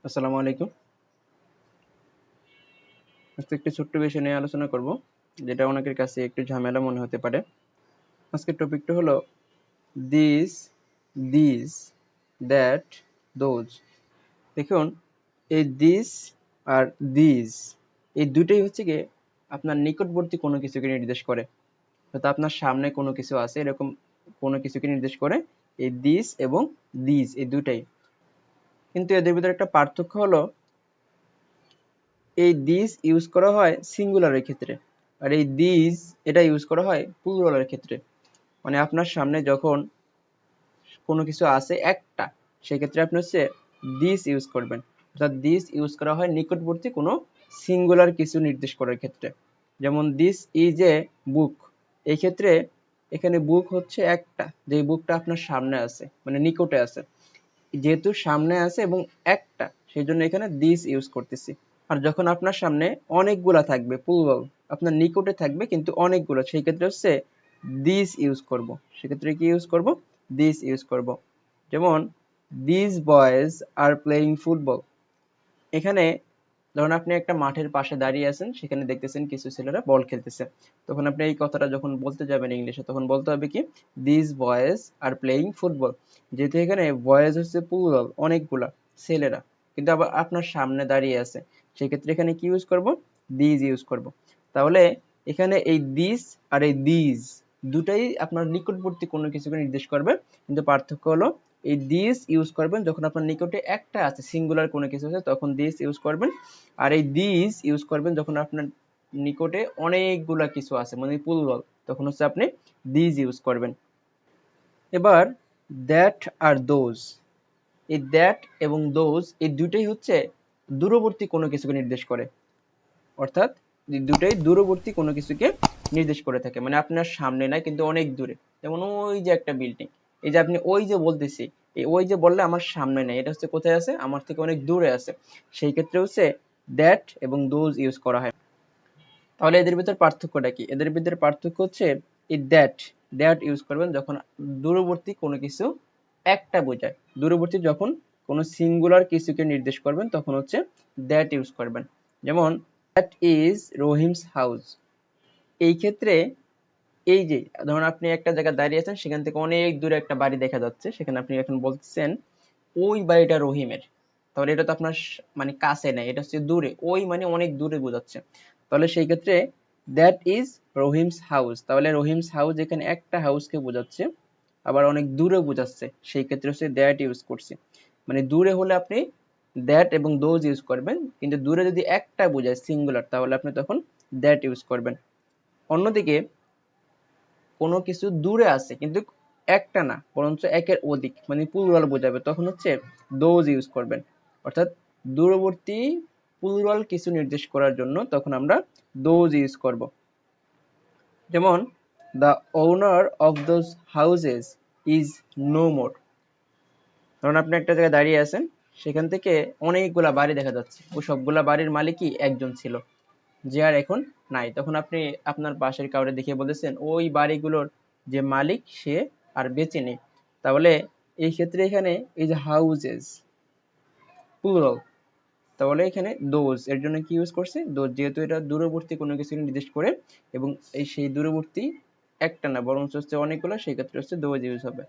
আসসালামু আলাইকুম। আজকে একটি ছোট্ট বিষয় নিয়ে আলোচনা করব, যেটা অনেকের কাছে একটু ঝামেলা মনে হতে পারে। আজকের টপিকটা হলো দিস, দিস, দ্যাট, দোজ। দেখুন, এই দিস আর দিস এই দুটোই হচ্ছে গিয়ে আপনার নিকটবর্তী কোনো কিছুকে নির্দেশ করে। হয়তো আপনার সামনে কোনো কিছু আছে, এরকম কোনো কিছুকে নির্দেশ করে এই দিস এবং দিস এই দুটাই। কিন্তু এদের ভিতরে একটা পার্থক্য হলো, এই দিস ইউজ করা হয় সিঙ্গুলারের ক্ষেত্রে, আর এই দিস এটা ইউজ করা হয় প্লুরালের ক্ষেত্রে। মানে আপনার সামনে যখন কোনো কিছু আছে একটা, সেক্ষেত্রে আপনি হচ্ছে দিস ইউজ করবেন। অর্থাৎ দিস ইউজ করা হয় নিকটবর্তী কোনো সিঙ্গুলার কিছু নির্দেশ করার ক্ষেত্রে। যেমন দিস ইজ এ বুক, এই ক্ষেত্রে এখানে বুক হচ্ছে একটা, যে বুকটা আপনার সামনে আছে, মানে নিকটে আছে। যেহেতু সামনে আছে এবং একটা, সেই জন্য এখানে দিস ইউজ করতেছি। আর যখন আপনার সামনে অনেকগুলা থাকবে, প্লুরাল, আপনার নিকটে থাকবে কিন্তু অনেকগুলো, সেই ক্ষেত্রে হচ্ছে দিস ইউজ করব। সেক্ষেত্রে কি ইউজ করব? দিস ইউজ করব। যেমন this boys are playing football. এখানে ধরুন আপনি একটা মাঠের পাশে দাঁড়িয়ে আছেন, সেখানে দেখতেছেন কিছু ছেলেরা বল খেলতেছে। তখন আপনি এই কথাটা যখন বলতে যাবেন ইংলিশে, তখন বলতে হবে কি, this boys are playing football. যেহেতু এখানে বয়েজ হচ্ছে প্লুরাল, অনেকগুলা ছেলেরা, কিন্তু আবার আপনার সামনে দাঁড়িয়ে আছে, সেক্ষেত্রে এখানে কি ইউজ করব? দিস ইউজ করব। তাহলে এখানে এই দিস আর এই দিস দুটাই আপনার নিকটবর্তী কোনো কিছুকে নির্দেশ করবে, কিন্তু পার্থক্য হলো এই দিস ইউজ করবেন যখন আপনার নিকটে একটা আছে, সিঙ্গুলার কোনো কিছু আছে, তখন দিস ইউজ করবেন। আর এই দিস ইউজ করবেন যখন আপনার নিকটে অনেকগুলা কিছু আছে, মানে প্লুরাল, তখন হচ্ছে আপনি দিস ইউজ করবেন। এবার দ্যাট আর দোজ, এই দ্যাট এবং দোজ এই দুটোই হচ্ছে দূরবর্তী কোনো কিছুকে নির্দেশ করে। অর্থাৎ এই দুটোই দূরবর্তী কোনো কিছুকে নির্দেশ করে থাকে, মানে আপনার সামনে নাই কিন্তু অনেক দূরে। যেমন ওই যে একটা বিল্ডিং, এই যে আপনি ওই যে বলতেছি, এই ওই যে বললে আমার সামনে নেই, এটা হচ্ছে কোথায় আছে? আমার থেকে অনেক দূরে আছে। সেই ক্ষেত্রে হচ্ছে দ্যাট এবং দোজ ইউজ করা হয়। তাহলে এদের ভিতর পার্থক্যটা কি? এদের ভিতরে পার্থক্য হচ্ছে এই দ্যাট, দ্যাট ইউজ করবেন যখন দূরবর্তী কোনো কিছু একটা বোঝায়। দূরবর্তী যখন কোনো সিঙ্গুলার কিছুকে নির্দেশ করবেন, তখন হচ্ছে দ্যাট ইউজ করবেন। যেমন দ্যাট ইজ রহিমস হাউস। এই ক্ষেত্রে এই যে ধরুন আপনি একটা জায়গায় দাঁড়িয়ে আছেন, সেখান থেকে অনেক দূরে একটা বাড়ি দেখা যাচ্ছে, সেখানে আপনি এখন বলতেছেন ওই বাড়িটা রহিমের। তাহলে এটা তো আপনার মানে কাছে নাই, এটা হচ্ছে দূরে, ওই মানে অনেক দূরে বোঝাচ্ছে। তাহলে সেই ক্ষেত্রে দ্যাট ইজ রহিমস হাউস, তাহলে রহিমস হাউস এখানে একটা হাউসকে বোঝাচ্ছে, আবার অনেক দূরে বোঝাচ্ছে, সেই ক্ষেত্রে হচ্ছে দ্যাট ইউজ করছি। মানে দূরে হলে আপনি দ্যাট এবং দোজ ইউজ করবেন, কিন্তু দূরে যদি একটা বোঝায় সিঙ্গুলার, তাহলে আপনি তখন দ্যাট ইউজ করবেন। অন্যদিকে কোনো কিছু দূরে আছে কিন্তু একটা না, বরঞ্চ একের অধিক, মানে প্লুরাল বোঝাবে, তখন হচ্ছে দোজ ইউজ করবেন। অর্থাৎ দূরবর্তী প্লুরাল কিছু নির্দেশ করার জন্য তখন আমরা দোজ ইউজ করব। যেমন the owner of those houses is no more. ধরুন আপনি একটা জায়গায় দাঁড়িয়ে আছেন, সেখান থেকে অনেকগুলা বাড়ি দেখা যাচ্ছে, ও সবগুলা বাড়ির মালিকই একজন ছিল, যে আর এখন নাই। তখন আপনি আপনার পাশের কাউরে দেখে বলেছেন ওই বাড়িগুলোর যে মালিক সে আর বেঁচে নেই। তাহলে এই ক্ষেত্রে এখানে এই যে হাউজেস প্লুরাল, তাহলে এখানে দোজ এর জন্য কি ইউজ করছে? দোজ, যেহেতু এটা দূরবর্তী কোনো কিছু নির্দেশ করে এবং এই সেই দূরবর্তী একটা না বরং হচ্ছে অনেকগুলো, সেই ক্ষেত্রে হচ্ছে দোজ ইউজ হবে।